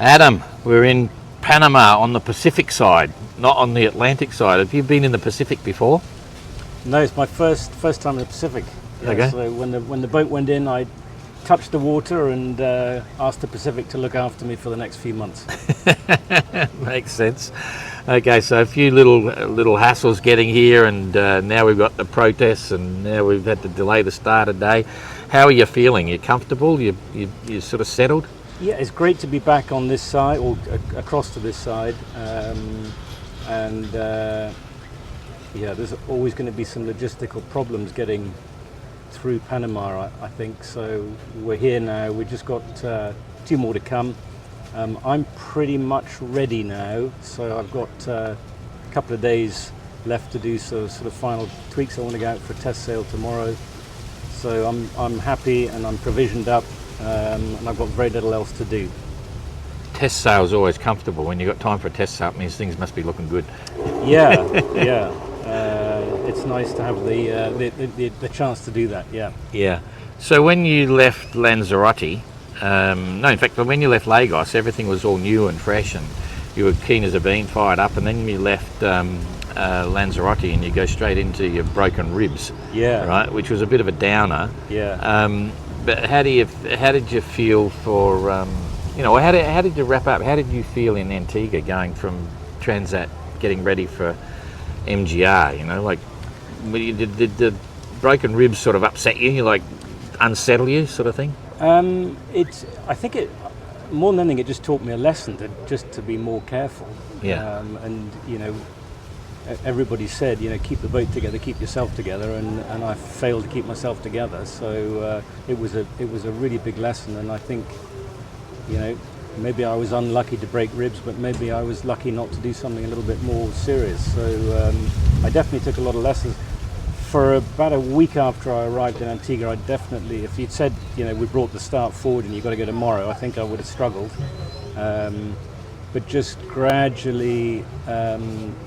Adam, we're in Panama on the Pacific side, not on the Atlantic side. Have you been in the Pacific before? No, it's my first time in the Pacific. Yeah, Okay. So when the boat went in, I touched the water and asked the Pacific to look after me for the next few months. Makes sense. Okay, so a few little hassles getting here, and now we've got the protests, and now we've had to delay the start of day. How are you feeling? You comfortable? You sort of settled? Yeah, it's great to be back on this side, or across to this side, yeah, there's always going to be some logistical problems getting through Panama, I think. So we're here now. We've just got 2 more to come. I'm pretty much ready now, so I've got a couple of days left to do sort of final tweaks. I want to go out for a test sail tomorrow, so I'm happy and I'm provisioned up, and I've got very little else to do. Test sail's always comfortable. When you've got time for a test sail, it means things must be looking good. Yeah, yeah. It's nice to have the chance to do that. Yeah. Yeah. So when you left Lanzarote, no, in fact, when you left Lagos, everything was all new and fresh, and you were keen as a bean, fired up, and then you left Lanzarote, and you go straight into your broken ribs. Yeah. Right, which was a bit of a downer. Yeah. But how did you feel for how did you wrap up? How did you feel in Antigua going from Transat, getting ready for MGR? You know, like did the broken ribs sort of upset you? Like unsettle you, sort of thing? I think it more than anything, it just taught me a lesson to be more careful. Yeah. And everybody said, keep the boat together, keep yourself together, and I failed to keep myself together. So it was a really big lesson, and I think, maybe I was unlucky to break ribs, but maybe I was lucky not to do something a little bit more serious. So I definitely took a lot of lessons. For about a week after I arrived in Antigua, I definitely, if you'd said, we brought the start forward and you've got to go tomorrow, I think I would have struggled. But just gradually,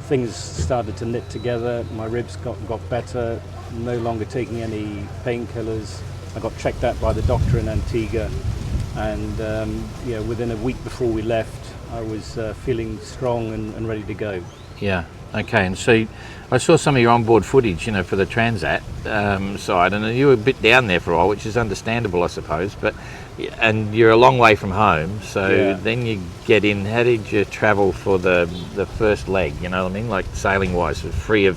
things started to knit together. My ribs got better, no longer taking any painkillers. I got checked out by the doctor in Antigua, and within a week before we left, I was feeling strong and ready to go. Yeah. Okay. And so I saw some of your onboard footage, for the Transat side, and you were a bit down there for a while, which is understandable, I suppose. And you're a long way from home, so Yeah. then you get in. How did you travel for the first leg? You know what I mean, like sailing wise, free of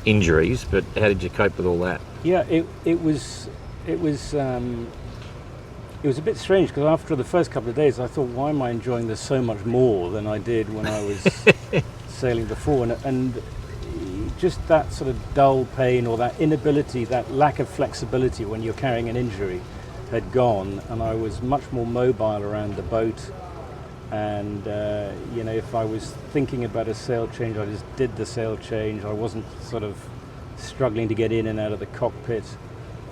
injuries. But how did you cope with all that? Yeah, it was a bit strange, because after the first couple of days, I thought, why am I enjoying this so much more than I did when I was sailing before? And just that sort of dull pain, or that inability, that lack of flexibility when you're carrying an injury, had gone, and I was much more mobile around the boat. And if I was thinking about a sail change, I just did the sail change. I wasn't sort of struggling to get in and out of the cockpit.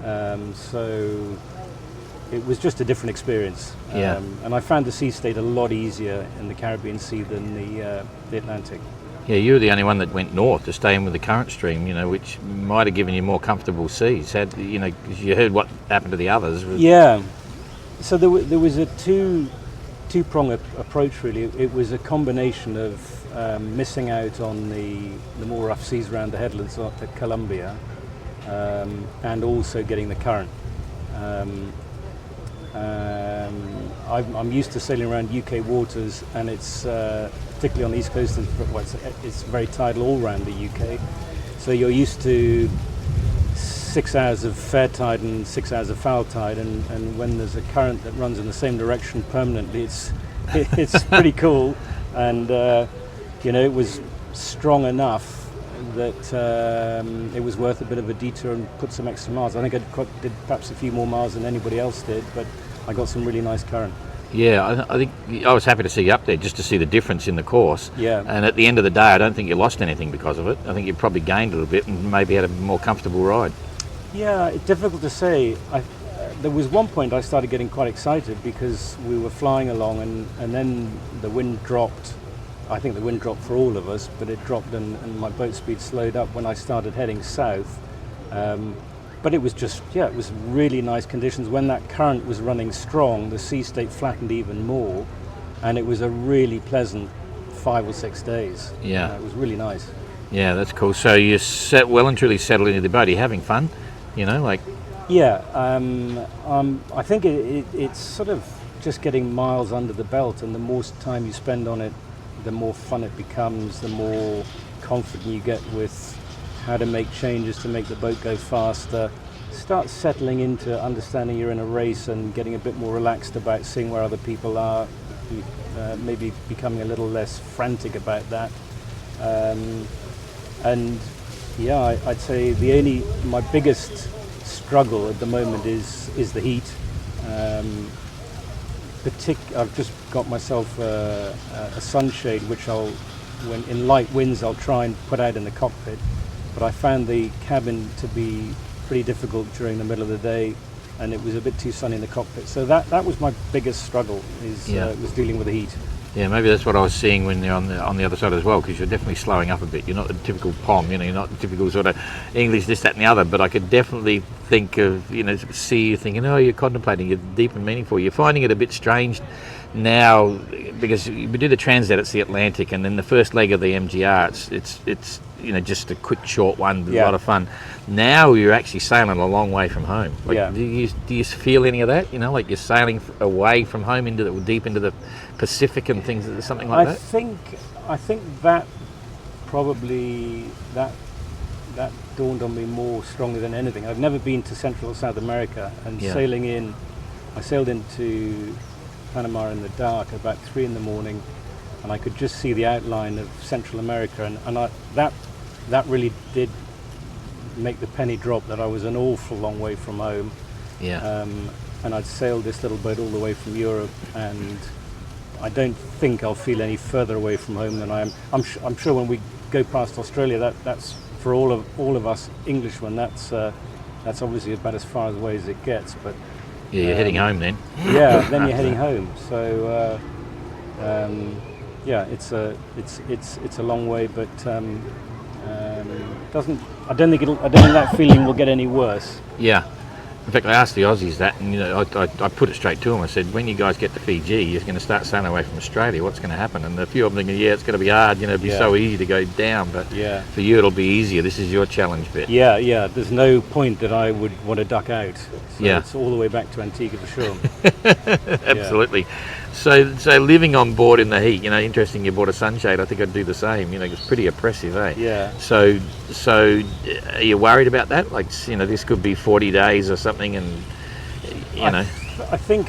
So it was just a different experience. Yeah. And I found the sea state a lot easier in the Caribbean Sea than the Atlantic. Yeah, you were the only one that went north to stay in with the current stream, which might have given you more comfortable seas. Because you heard what happened to the others. Yeah. So there was a two-prong approach, really. It was a combination of missing out on the more rough seas around the headlands at Colombia, and also getting the current. I'm used to sailing around UK waters, and it's particularly on the east coast, it's very tidal all around the UK. So you're used to 6 hours of fair tide and 6 hours of foul tide, and when there's a current that runs in the same direction permanently, it's pretty cool. And it was strong enough that it was worth a bit of a detour and put some extra miles. I think I did perhaps a few more miles than anybody else did, but I got some really nice current. Yeah, I think I was happy to see you up there just to see the difference in the course. Yeah. And at the end of the day, I don't think you lost anything because of it. I think you probably gained a little bit and maybe had a more comfortable ride. Yeah, it's difficult to say. There was one point I started getting quite excited because we were flying along, and then the wind dropped. I think the wind dropped for all of us, but it dropped and my boat speed slowed up when I started heading south. But it was it was really nice conditions. When that current was running strong, the sea state flattened even more. and it was a really pleasant 5 or 6 days. Yeah. It was really nice. Yeah, that's cool. So you well and truly settled into the boat. Are you having fun? You know, like... Yeah, I think it's sort of just getting miles under the belt, and the more time you spend on it, the more fun it becomes, the more confident you get with how to make changes to make the boat go faster. Start settling into understanding you're in a race and getting a bit more relaxed about seeing where other people are, maybe becoming a little less frantic about that. And yeah, I'd say my biggest struggle at the moment is the heat. I've just got myself a sunshade, which when in light winds, I'll try and put out in the cockpit. But I found the cabin to be pretty difficult during the middle of the day, and it was a bit too sunny in the cockpit. So that was my biggest struggle, was dealing with the heat. Yeah, maybe that's what I was seeing when you're on the other side as well, because you're definitely slowing up a bit. You're not the typical POM, you're not the typical sort of English, this, that and the other, but I could definitely think of, see you thinking, oh, you're contemplating, you're deep and meaningful. You're finding it a bit strange now, because we do the Transat, it's the Atlantic, and then the first leg of the MGR, it's just a quick, short one, a lot of fun. Now you're actually sailing a long way from home. Do you feel any of that? Like you're sailing away from home deep into the Pacific and things, something like that? I think that probably that dawned on me more strongly than anything. I've never been to Central or South America, and I sailed into Panama in the dark at about 3 in the morning, and I could just see the outline of Central America, and that really did make the penny drop that I was an awful long way from home. Yeah. And I'd sailed this little boat all the way from Europe, and I don't think I'll feel any further away from home than I am. I'm sure when we go past Australia, that's for all of us Englishmen, that's obviously about as far away as it gets. But yeah, you're heading home then. Yeah, then you're heading home. So yeah, it's a long way, but I don't think that feeling will get any worse. Yeah. In fact, I asked the Aussies that, and I put it straight to them. I said, when you guys get to Fiji, you're going to start sailing away from Australia. What's going to happen? And a few of them thinking, it's going to be hard. It'll be so easy to go down, but for you, it'll be easier. This is your challenge bit. Yeah. There's no point that I would want to duck out. So yeah, it's all the way back to Antigua for sure. Absolutely. So living on board in the heat, interesting. You bought a sunshade. I think I'd do the same. It's pretty oppressive, eh? Yeah. So are you worried about that? Like, this could be 40 days or something, and I think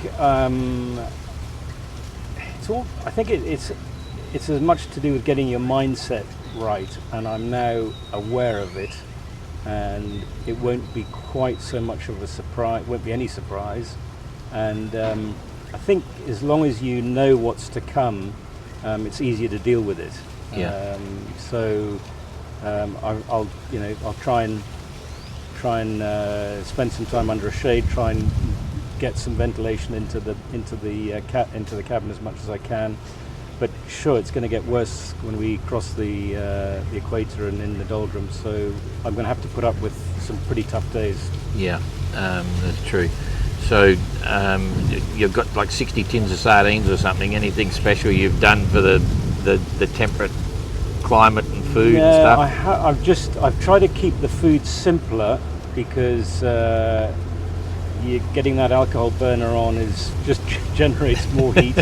it's as much to do with getting your mindset right, and I'm now aware of it, and it won't be quite so much of a surprise. Won't be any surprise, and I think as long as you know what's to come, it's easier to deal with it. Yeah. I'll try and spend some time under a shade, try and get some ventilation into the cabin as much as I can. But sure, it's going to get worse when we cross the equator and in the doldrums. So I'm going to have to put up with some pretty tough days. Yeah, that's true. So you've got like 60 tins of sardines or something. Anything special you've done for the temperate climate and food and stuff? I've tried to keep the food simpler, because you're getting that alcohol burner on just generates more heat.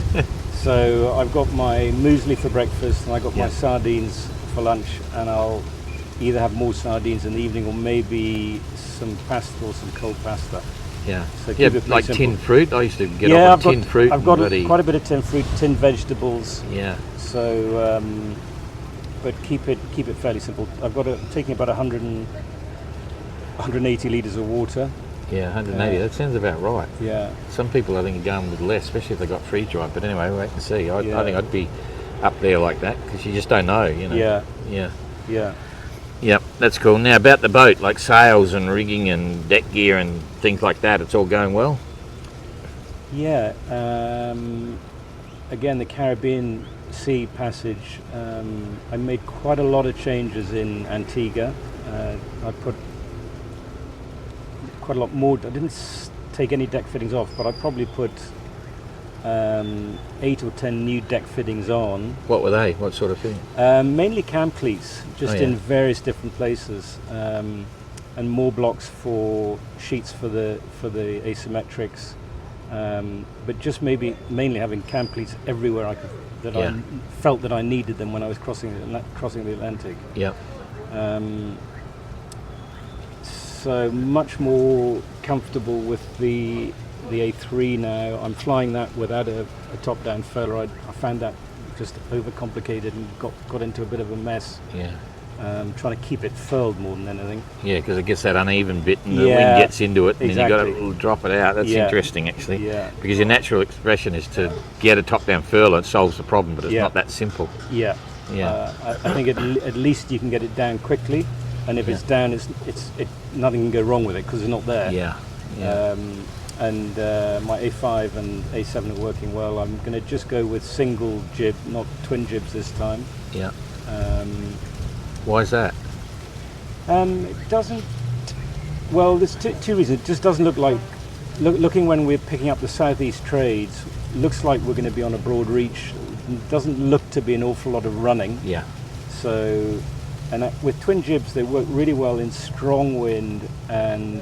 So I've got my muesli for breakfast, and I got my sardines for lunch, and I'll either have more sardines in the evening or maybe some pasta or some cold pasta. Yeah. So keep it like simple. tinned fruit. I used to get off on tinned fruit. I've got quite a bit of tinned fruit, tinned vegetables. Yeah. So, but keep it fairly simple. I've got taking about 180 litres of water. Yeah, 180. That sounds about right. Yeah. Some people I think are going with less, especially if they got freeze dried. But anyway, wait and see. I think I'd be up there like that, because you just don't know. Yeah. Yeah. Yep, that's cool. Now about the boat, like sails and rigging and deck gear and things like that, it's all going well? Yeah. Again, the Caribbean Sea passage, I made quite a lot of changes in Antigua. I put quite a lot more. I didn't take any deck fittings off, but I probably put 8 or 10 new deck fittings on. What were they? What sort of thing? Mainly cam cleats, just in various different places, and more blocks for sheets for the asymmetrics. But just mainly having cam cleats everywhere I felt that I needed them when I was crossing the Atlantic. Yeah. So much more comfortable with the A3 now. I'm flying that without a top-down furler. I found that just overcomplicated and got into a bit of a mess. Yeah. Trying to keep it furled more than anything. Yeah, because it gets that uneven bit and the wind gets into it, and exactly. then you've got to drop it out. That's interesting, actually. Yeah. Because your natural expression is to get a top-down furler. It solves the problem, but it's not that simple. Yeah. Yeah. I think at least you can get it down quickly, and if it's down, nothing can go wrong with it because it's not there. Yeah. Yeah. And my A5 and A7 are working well. I'm going to just go with single jib, not twin jibs this time. Yeah. Why is that? It doesn't. Well, there's two reasons. It just doesn't look like. Looking when we're picking up the southeast trades, looks like we're going to be on a broad reach. It doesn't look to be an awful lot of running. Yeah. So, and with twin jibs, they work really well in strong wind, and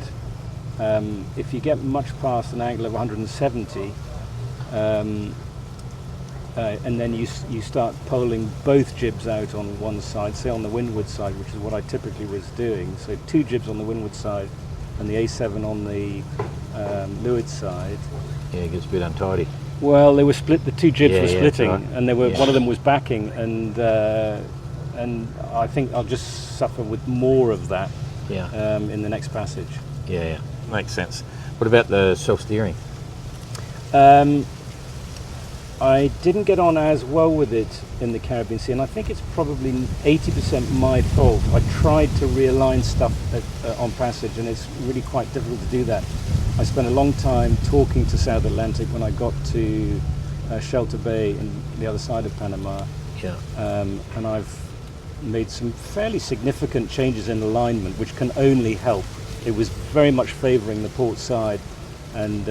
if you get much past an angle of 170, and then you start poling both jibs out on one side, say on the windward side, which is what I typically was doing. So 2 jibs on the windward side and the A7 on the leeward side. Yeah, it gets a bit untidy. Well, they were split. The 2 jibs were splitting, right. and one of them was backing, and I think I'll just suffer with more of that in the next passage. Yeah, makes sense. What about the self-steering? I didn't get on as well with it in the Caribbean Sea, and I think it's probably 80% my fault. I tried to realign stuff on passage, and it's really quite difficult to do that. I spent a long time talking to South Atlantic when I got to Shelter Bay and the other side of Panama. Yeah. And I've made some fairly significant changes in alignment, which can only help. It was very much favouring the port side, and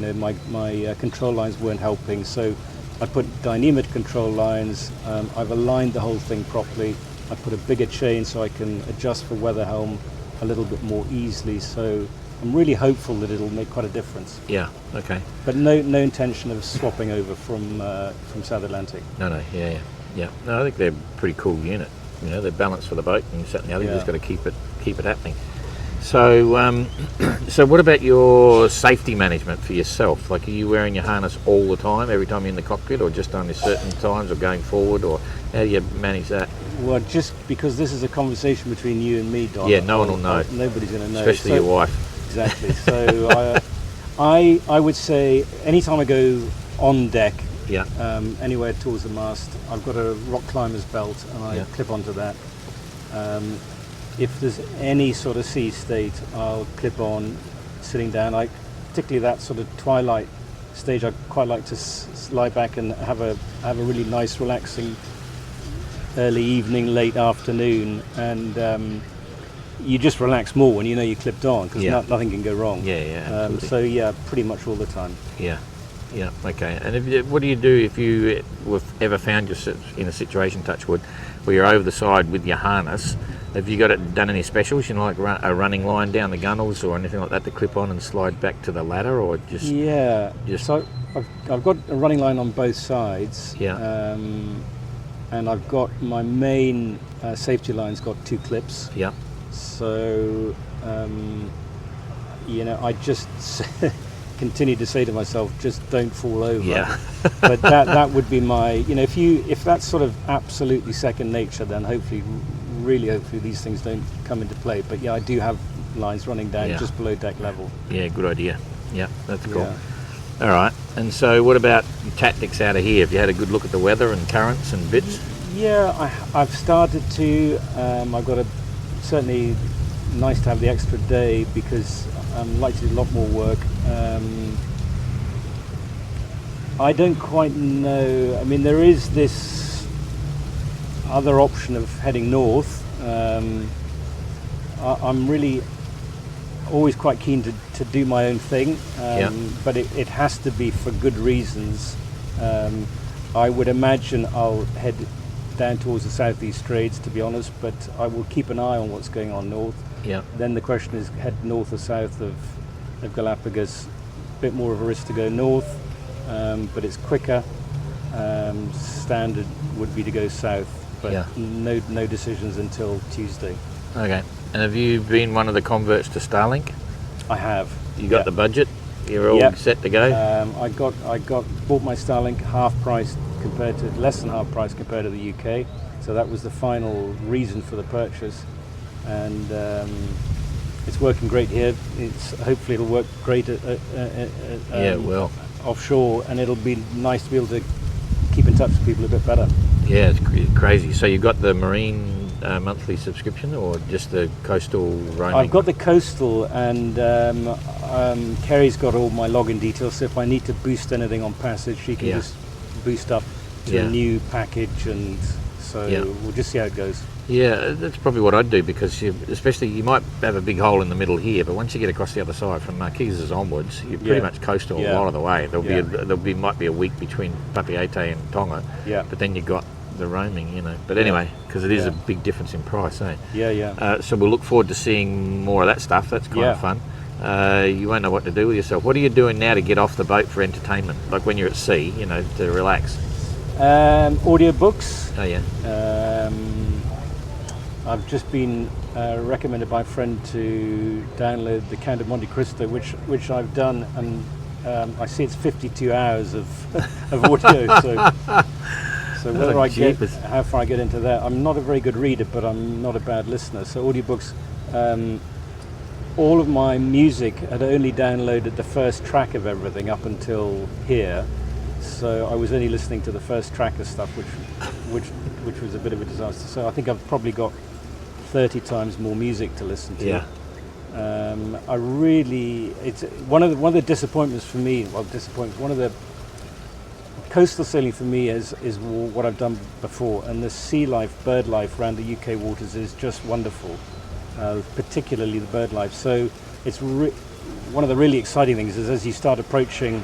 my control lines weren't helping, so I put dynemoid control lines. I've aligned the whole thing properly. I put a bigger chain so I can adjust for weather helm a little bit more easily, so I'm really hopeful that it'll make quite a difference. Yeah, okay. But no intention of swapping over from South Atlantic. No, yeah. No, I think they're a pretty cool unit. You know, they're balanced for the boat, and you've just got to keep it happening. So, so what about your safety management for yourself? Like, are you wearing your harness all the time, every time you're in the cockpit, or just only certain times, or going forward, or how do you manage that? Well, just because this is a conversation between you and me, Don. Yeah, no one will know. Nobody's going to know. Especially your wife. Exactly. So I would say anytime I go on deck, anywhere towards the mast, I've got a rock climber's belt, and I clip onto that. If there's any sort of sea state, I'll clip on sitting down. Particularly that sort of twilight stage, I quite like to lie back and have a really nice, relaxing early evening, late afternoon, and you just relax more when you know you're clipped on, because nothing can go wrong. So pretty much all the time. Yeah, okay. And what do you do if you ever found yourself in a situation, touch wood, where you're over the side with your harness? Have you done any specials, like a running line down the gunnels or anything like that to clip on and slide back to the ladder, or just? Yeah. So I've got a running line on both sides. Yeah. And I've got my main safety line's got 2 clips. Yeah. So I just continue to say to myself, just don't fall over. Yeah. But that would be my, if that's sort of absolutely second nature, then hopefully these things don't come into play. But I do have lines running down just below deck level. Yeah, good idea. Yeah, that's cool. Yeah. All right. And so what about your tactics out of here? Have you had a good look at the weather and currents and bits? Yeah, I've started to. I've got certainly nice to have the extra day, because I'm likely to do a lot more work. I don't quite know. I mean, there is this other option of heading north. I'm really always quite keen to do my own thing, Yeah. but it has to be for good reasons. I would imagine I'll head down towards the southeast trades, to be honest, but I will keep an eye on what's going on north. Yeah. Then the question is, head north or south of Galapagos. A bit more of a risk to go north, but it's quicker. Standard would be to go south, but Yeah. no decisions until Tuesday. Okay. And have you been one of the converts to Starlink? I have. You got Yeah. the budget? You're all Yeah. set to go? Bought my Starlink less than half price compared to the UK. So that was the final reason for the purchase, and it's working great here. Hopefully it'll work great Yeah, it will. offshore, and it'll be nice to be able to keep in touch with people a bit better. Yeah, it's crazy. So you got the marine monthly subscription, or just the coastal roaming? I've got the coastal, and Kerry's got all my login details, so if I need to boost anything on passage, she can Yeah. just boost up to Yeah. a new package, and so Yeah. we'll just see how it goes. Yeah, that's probably what I'd do, because especially you might have a big hole in the middle here, but once you get across the other side from Marquises onwards, you're pretty Yeah. much coastal Yeah. a lot of the way. Yeah. Might be a week between 5.8m and Tonga, Yeah. but then you've got the roaming, But anyway, because it is Yeah. a big difference in price, eh? Yeah. So we'll look forward to seeing more of that stuff. That's kind Yeah. of fun. You won't know what to do with yourself. What are you doing now to get off the boat for entertainment? Like when you're at sea, to relax. Audiobooks. Oh yeah. I've just been recommended by a friend to download the Count of Monte Cristo, which I've done, and I see it's 52 hours of audio. So whether how far I get into that, I'm not a very good reader, but I'm not a bad listener. So audiobooks. All of my music had only downloaded the first track of everything up until here, so I was only listening to the first track of stuff, which was a bit of a disaster. So I think I've probably got 30 times more music to listen to. Yeah. It's one of the disappointments for me. One of the coastal sailing for me is what I've done before, and the sea life, bird life around the UK waters is just wonderful. Particularly the bird life. So it's one of the really exciting things is as you start approaching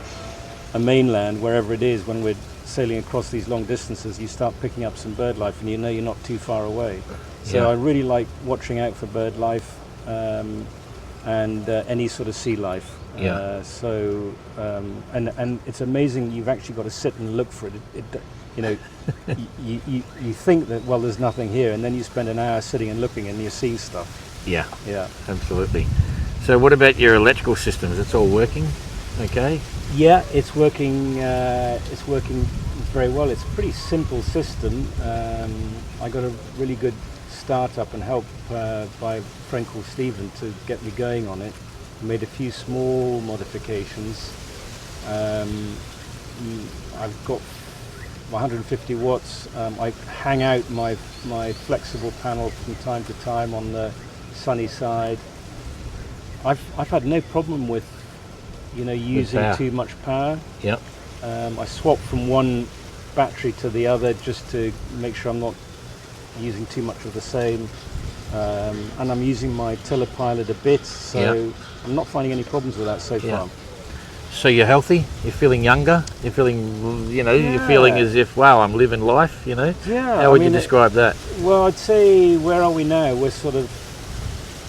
a mainland, wherever it is, when we're sailing across these long distances, you start picking up some bird life, and you're not too far away. So Yeah. I really like watching out for bird life and any sort of sea life. Yeah. And it's amazing you've actually got to sit and look for it. You think that, well, there's nothing here, and then you spend an hour sitting and looking, and you're seeing stuff. Yeah. Yeah. Absolutely. So what about your electrical systems? It's all working? Okay. Yeah, it's working. It's working very well. It's a pretty simple system. I got a really good start-up and help by a friend called Stephen to get me going on it. Made a few small modifications. I've got 150 watts. I hang out my flexible panel from time to time on the sunny side. I've had no problem with using power. too much power. Yep. I swapped from one battery to the other just to make sure I'm not using too much of the same. And I'm using my tiller pilot a bit, so Yeah. I'm not finding any problems with that so Yeah. far. So you're healthy? You're feeling younger? You're feeling, you're feeling as if, wow, I'm living life, Yeah. How would you describe that? Well, I'd say, where are we now? We're sort of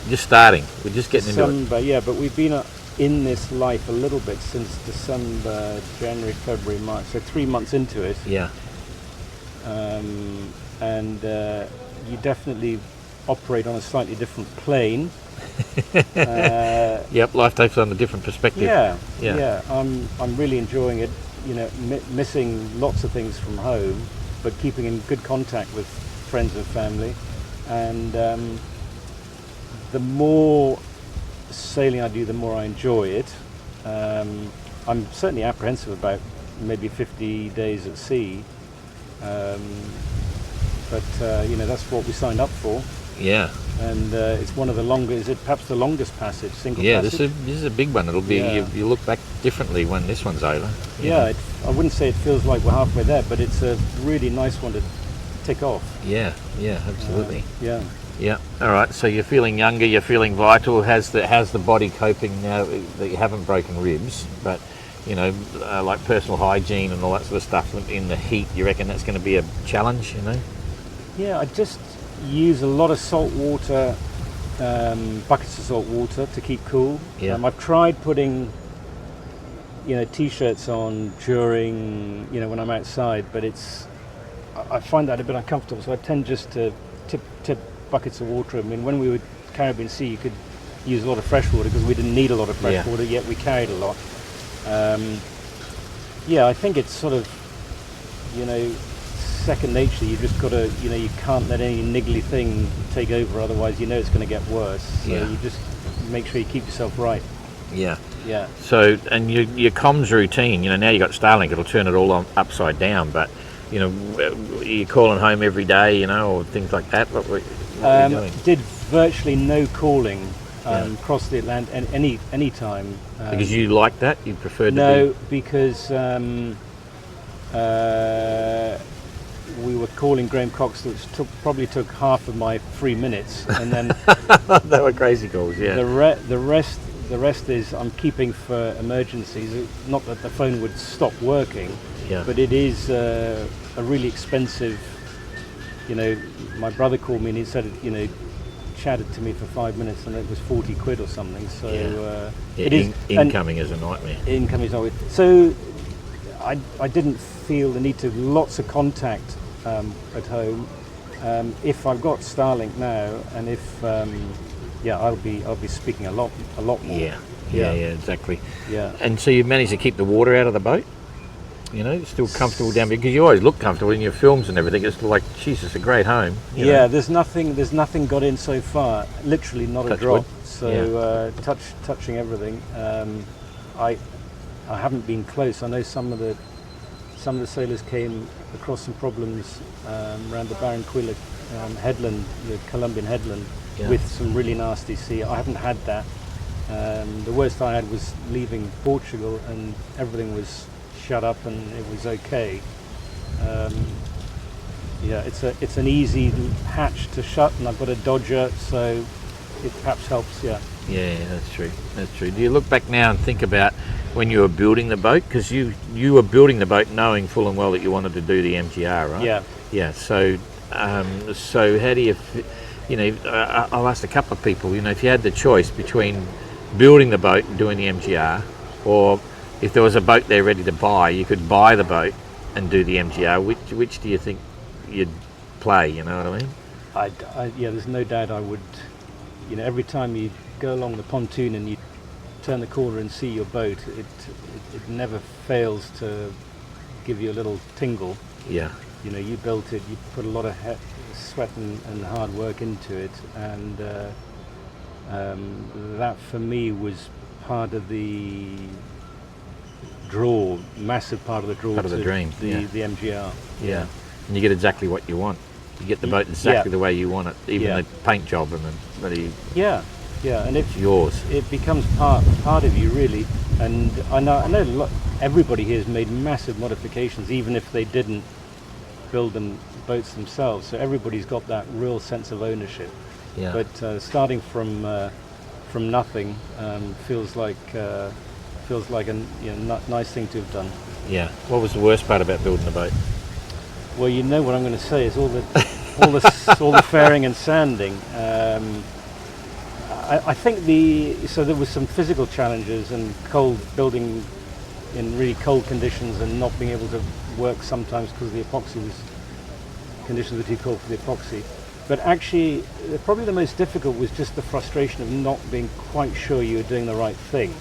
Just starting. We're just getting into it. December, yeah, but we've been in this life a little bit since December, January, February, March, so 3 months into it. Yeah. And you definitely operate on a slightly different plane. Yep, life takes on a different perspective. Yeah. I'm really enjoying it. Missing lots of things from home, but keeping in good contact with friends and family. And the more sailing I do, the more I enjoy it. I'm certainly apprehensive about maybe 50 days at sea, but that's what we signed up for. Yeah. And it's one of the longest. Is it perhaps the longest passage? Single Yeah, passage? this is a big one. It'll be you look back differently when this one's over. Yeah, I wouldn't say it feels like we're halfway there, but it's a really nice one to tick off. Yeah, absolutely. Yeah. Yeah. All right. So you're feeling younger. You're feeling vital. How's the body coping now that you haven't broken ribs? But like personal hygiene and all that sort of stuff in the heat. You reckon that's going to be a challenge? Yeah, I just use a lot of salt water, buckets of salt water to keep cool. Yeah. I've tried putting t-shirts on during when I'm outside, but I find that a bit uncomfortable. So I tend just to tip buckets of water. I mean, when we were Caribbean Sea, you could use a lot of fresh water because we didn't need a lot of fresh water, yet we carried a lot. I think it's sort of second nature. You just got to you can't let any niggly thing take over, otherwise it's going to get worse. So you just make sure you keep yourself right. Yeah. Yeah. So, and your comms routine, now you got Starlink, it'll turn it all on upside down, but you're calling home every day, or things like that. What are you doing? Did virtually no calling across the Atlantic any time. Because you like that? You preferred to be? Because we were calling Graham Cox, which probably took half of my 3 minutes, and then they were crazy calls. Yeah. The rest is I'm keeping for emergencies. Not that the phone would stop working, but it is a really expensive. My brother called me and he said, chatted to me for 5 minutes and it was 40 quid or something. So it is incoming is a nightmare. Incoming is always so. I didn't feel the need to lots of contact at home. If I've got Starlink now, and if I'll be speaking a lot more. Yeah, exactly. Yeah. And so you managed to keep the water out of the boat? Still comfortable down there, because you always look comfortable in your films and everything. It's like, Jesus, a great home. There's nothing got in so far. Literally not a drop. Wood. So touching everything. I haven't been close. I know some of the sailors came across some problems around the Barranquilla headland, the Colombian headland, with some really nasty sea. I haven't had that. The worst I had was leaving Portugal, and everything was shut up and it was okay. It's an easy hatch to shut, and I've got a Dodger, so it perhaps helps. Yeah, that's true. Do you look back now and think about when you were building the boat, because you were building the boat knowing full and well that you wanted to do the MGR, right? Yeah. So how do you I'll ask a couple of people, if you had the choice between building the boat and doing the MGR, or if there was a boat there ready to buy, you could buy the boat and do the MGR, which do you think you'd play, you know what I mean? There's no doubt I would. Every time you go along the pontoon and you turn the corner and see your boat, it never fails to give you a little tingle. Yeah. You built it, you put a lot of sweat and hard work into it, and that for me was part of the draw, massive part of the draw, part of the dream, the MGR. Yeah, and you get exactly what you want. You get the boat exactly the way you want it, even the paint job and the bloody. And it's yours. It becomes part of you, really. And I know everybody here has made massive modifications, even if they didn't build them boats themselves. So everybody's got that real sense of ownership. Yeah. But starting from nothing feels like a nice thing to have done. Yeah. What was the worst part about building the boat? Well, you know what I'm going to say is all the fairing and sanding. I think there was some physical challenges and building in really cold conditions and not being able to work sometimes because the conditions were too cold for the epoxy. But actually, probably the most difficult was just the frustration of not being quite sure you were doing the right thing,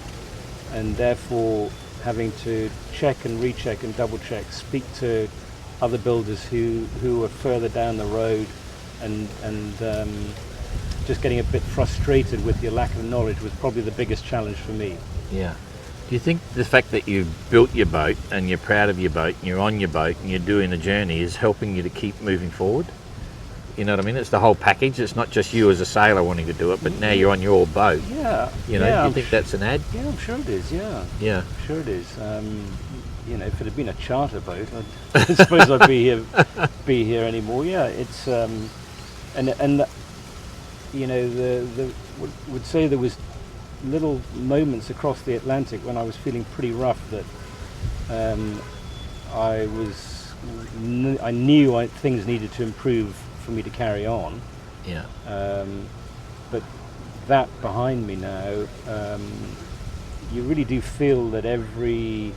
and therefore having to check and recheck and double check, speak to other builders who were further down the road, and just getting a bit frustrated with your lack of knowledge was probably the biggest challenge for me. Yeah. Do you think the fact that you've built your boat and you're proud of your boat and you're on your boat and you're doing the journey is helping you to keep moving forward? You know what I mean? It's the whole package. It's not just you as a sailor wanting to do it, but now you're on your boat. Yeah. Do you think that's an ad? Yeah, I'm sure it is. Yeah. Yeah. I'm sure it is. If it had been a charter boat, I suppose I'd be here anymore. Yeah, it's and you know, would say there was little moments across the Atlantic when I was feeling pretty rough that I knew things needed to improve for me to carry on. Yeah. But that behind me now, you really do feel that every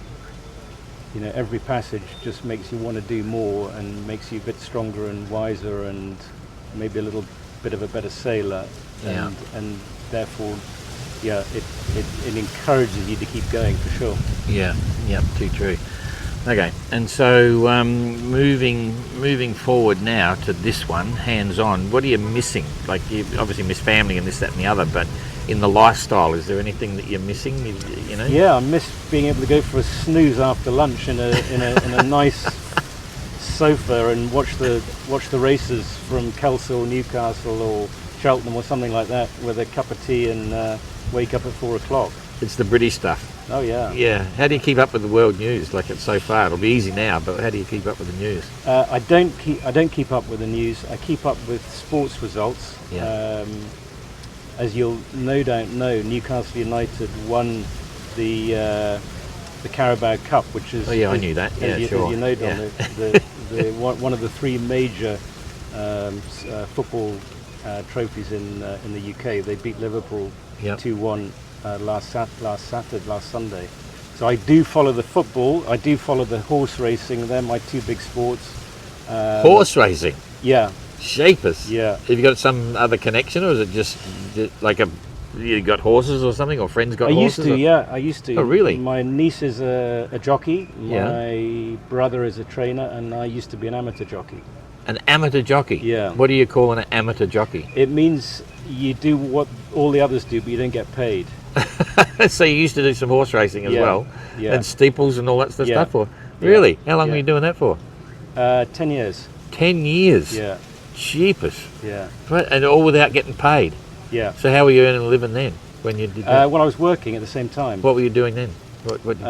passage just makes you want to do more and makes you a bit stronger and wiser and maybe a little bit of a better sailor. Yeah. And therefore, yeah, it encourages you to keep going for sure. Yeah, too true. Okay, and so moving forward now to this one, hands-on, what are you missing? Like, you obviously miss family and this, that and the other, but in the lifestyle, is there anything that you're missing, you know? Yeah, I miss being able to go for a snooze after lunch in a nice sofa and watch the races from Kelso or Newcastle or Cheltenham or something like that with a cup of tea and wake up at 4 o'clock. It's the British stuff. Oh yeah. Yeah. How do you keep up with the world news? Like, it's so far. It'll be easy now, but how do you keep up with the news? I don't keep up with the news. I keep up with sports results. Yeah. As you'll no doubt know, Newcastle United won the Carabao Cup, which is I knew that. Yeah, sure. As you know, Don, the one of the three major football trophies in the UK. They beat Liverpool 2-1 last Sunday. So I do follow the football. I do follow the horse racing. They're my two big sports. Horse racing? Yeah. Shapers? Yeah. Have you got some other connection, or is it just like you got horses or something, or friends got horses? I used to. Oh, really? My niece is a jockey. Yeah. My brother is a trainer, and I used to be an amateur jockey. An amateur jockey? Yeah. What do you call an amateur jockey? It means you do what all the others do, but you don't get paid. So you used to do some horse racing as well? Yeah. And steeples and all that sort of Yeah. stuff? Or really? How long Yeah. were you doing that for? 10 years. 10 years? Yeah. Cheapest. Yeah. And all without getting paid? Yeah. So how were you earning a living then, when you did that? When I was working at the same time. What were you doing then? What did you do?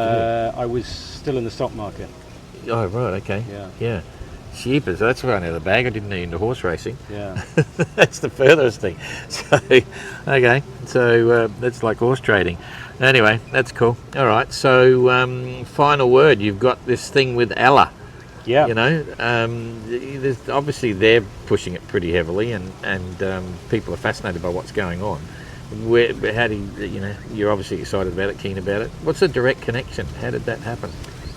I was still in the stock market. Oh, right, okay. Yeah. Cheapers, that's right out of the bag. I didn't need into horse racing. Yeah. That's the furthest thing. So, okay, so that's like horse trading. Anyway, that's cool. All right, so final word. You've got this thing with Ella. Yeah. You know, there's, obviously they're pushing it pretty heavily, and people are fascinated by what's going on. How do you know? You're obviously excited about it, keen about it. What's the direct connection? How did that happen?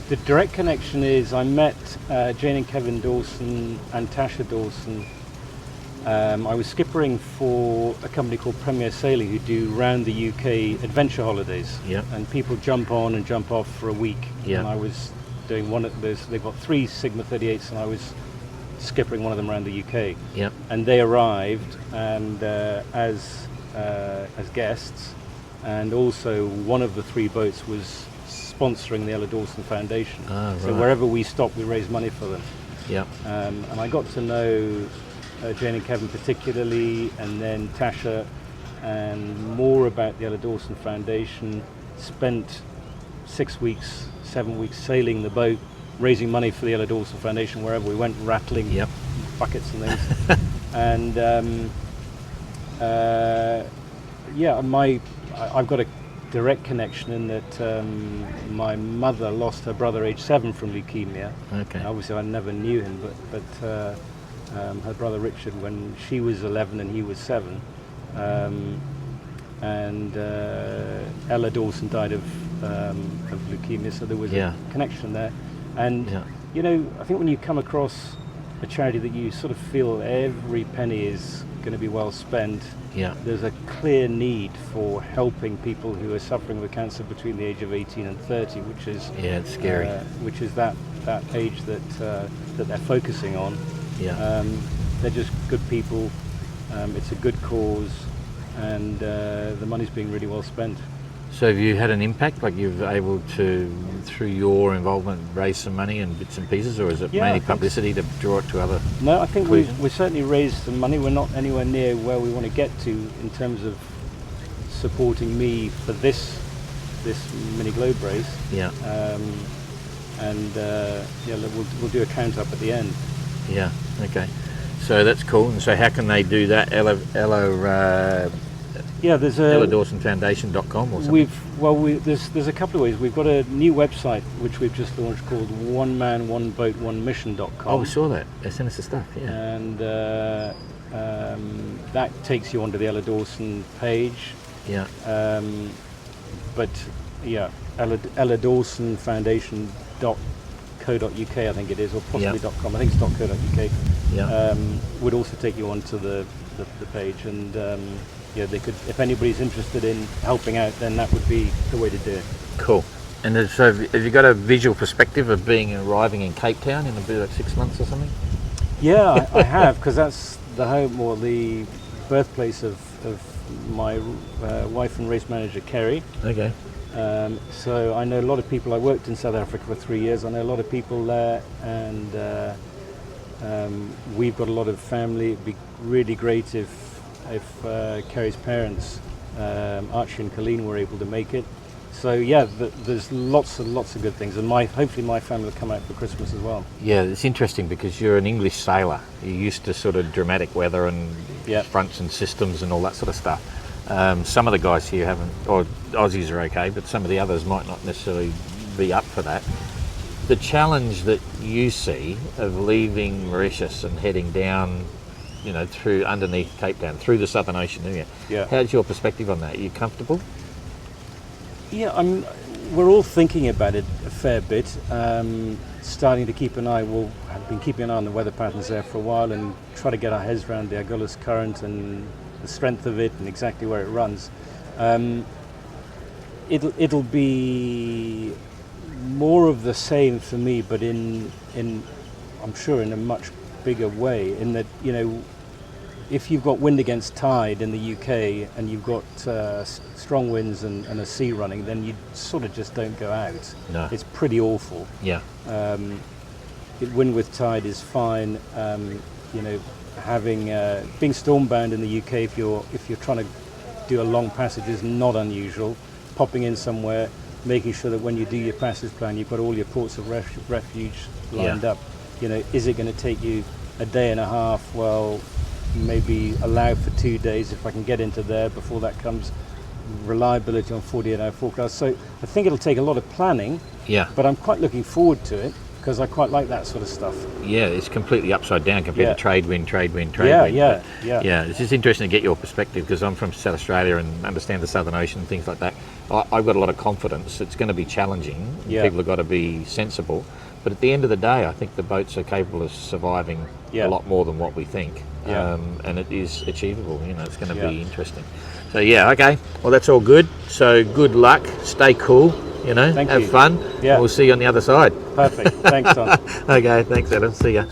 The direct connection is I met Jane and Kevin Dawson and Tasha Dawson. I was skippering for a company called Premier Sailing who do round the UK adventure holidays. Yeah. And people jump on and jump off for a week. Yeah. And I was doing one of those. They've got 3 Sigma 38s and I was skippering one of them around the UK. Yeah. And they arrived and as guests, and also one of the 3 boats was sponsoring the Ella Dawson Foundation. Ah, right. So wherever we stop, we raise money for them. Yeah. And I got to know Jane and Kevin particularly, and then Tasha, and more about the Ella Dawson Foundation. Spent 6 weeks, 7 weeks sailing the boat, raising money for the Ella Dawson Foundation wherever we went, rattling buckets and things. And I've got a direct connection in that my mother lost her brother age 7 from leukemia. Okay. Obviously I never knew him, but her brother Richard when she was 11 and he was 7. And Ella Dawson died of leukemia, so there was a connection there. And you know, I think when you come across a charity that you sort of feel every penny is going to be well spent, there's a clear need for helping people who are suffering with cancer between the age of 18 and 30, which is it's scary. Which is that age that they're focusing on. They're just good people. It's a good cause, and the money's being really well spent. So have you had an impact, like you've able to, through your involvement, raise some money and bits and pieces, or is it mainly publicity to draw it to other? No, I think we've certainly raised some money. We're not anywhere near where we want to get to in terms of supporting me for this mini globe race. Yeah. We'll do a count up at the end. Yeah. Okay. So that's cool. And so how can they do that? Yeah, there's EllaDawsonFoundation.com or something? There's a couple of ways. We've got a new website which we've just launched called oneman1boat1mission.com. Oh, we saw that. They sent us the stuff, yeah. And that takes you onto the Ella Dawson page. Yeah. But yeah, EllaDawsonFoundation.co.uk, I think it is, or possibly .com. I think it's .co.uk. Yeah. Would also take you onto the page, and yeah, they could. If anybody's interested in helping out, then that would be the way to do it. Cool. And so, have you got a visual perspective of arriving in Cape Town in about 6 months or something? Yeah, I have, because that's the home or the birthplace of my wife and race manager Kerry. Okay. So I know a lot of people. I worked in South Africa for 3 years. I know a lot of people there, and we've got a lot of family. It'd be really great if Kerry's parents, Archie and Colleen, were able to make it. So yeah, there's lots and lots of good things, and hopefully my family will come out for Christmas as well. Yeah, it's interesting because you're an English sailor. You're used to sort of dramatic weather and fronts and systems and all that sort of stuff. Some of the guys here haven't, or Aussies are okay, but some of the others might not necessarily be up for that. The challenge that you see of leaving Mauritius and heading down, through underneath Cape Town, through the Southern Ocean, how's your perspective on that? Are you comfortable? Yeah, we're all thinking about it a fair bit. Starting to keep an eye. I've been keeping an eye on the weather patterns there for a while and try to get our heads around the Agulhas current and the strength of it and exactly where it runs. It'll be more of the same for me, but in I'm sure in a much bigger way. In that, if you've got wind against tide in the UK and you've got strong winds and a sea running, then you sort of just don't go out. No. It's pretty awful. Yeah. Wind with tide is fine. Having being stormbound in the UK, if you're trying to do a long passage, is not unusual. Popping in somewhere, making sure that when you do your passage plan, you've got all your ports of refuge lined up. Is it going to take you a day and a half? Well, maybe allow for 2 days if I can get into there before that comes. Reliability on 48-hour forecast. So I think it'll take a lot of planning. Yeah. But I'm quite looking forward to it because I quite like that sort of stuff. Yeah, it's completely upside down compared to trade wind. Yeah. It's just interesting to get your perspective because I'm from South Australia and understand the Southern Ocean and things like that. I've got a lot of confidence. It's going to be challenging. Yeah. People have got to be sensible. But at the end of the day, I think the boats are capable of surviving a lot more than what we think. Yeah. And it is achievable. It's going to be interesting. So okay. Well, that's all good. So good luck. Stay cool. Have fun. Yeah. We'll see you on the other side. Perfect. Thanks, Tom. Okay. Thanks, Adam. See ya.